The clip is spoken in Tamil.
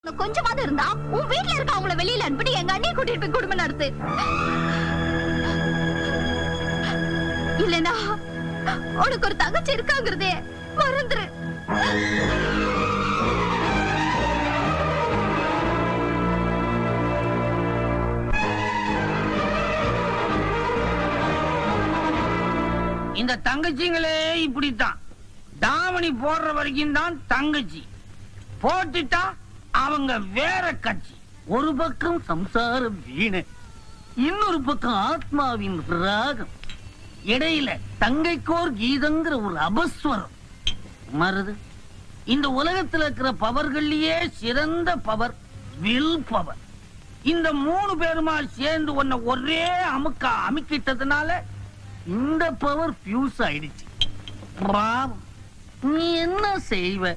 கொஞ்சமாவது இருந்தா உன் வீட்டுல இருக்க அவங்கள வெளியில அனுப்பிட்டு எங்க அண்ணியை கூட்டிட்டு போய் குடும்பம் நடத்து. இல்லனா உனக்கு ஒரு தங்கச்சி இருக்காங்கிறதே மறந்துரு. இந்த தங்கச்சிங்களே இப்படித்தான். தாவணி போடுற வரைக்கும் தான் தங்கச்சி, போட்டுட்டா அவங்க வேற கட்சி. ஒரு பக்கம் சம்சார வீணை, இன்னொரு பக்கம் ஆத்மாவின் ராகம், இடையில தங்கைக்கோர் கீதங்கிற ஒரு அபஸ்வரம் மருது. இந்த உலகத்துல இருக்கிற பவர்கள்லயே சிறந்த பவர் வில் பவர். இந்த 3 பேருமா சேர்ந்து உன்னை ஒரே அமுக்கா அமுக்கிட்டதுனால இந்த பவர் ஃபியூஸ் ஆயிடுச்சு. நீ என்ன செய்வ?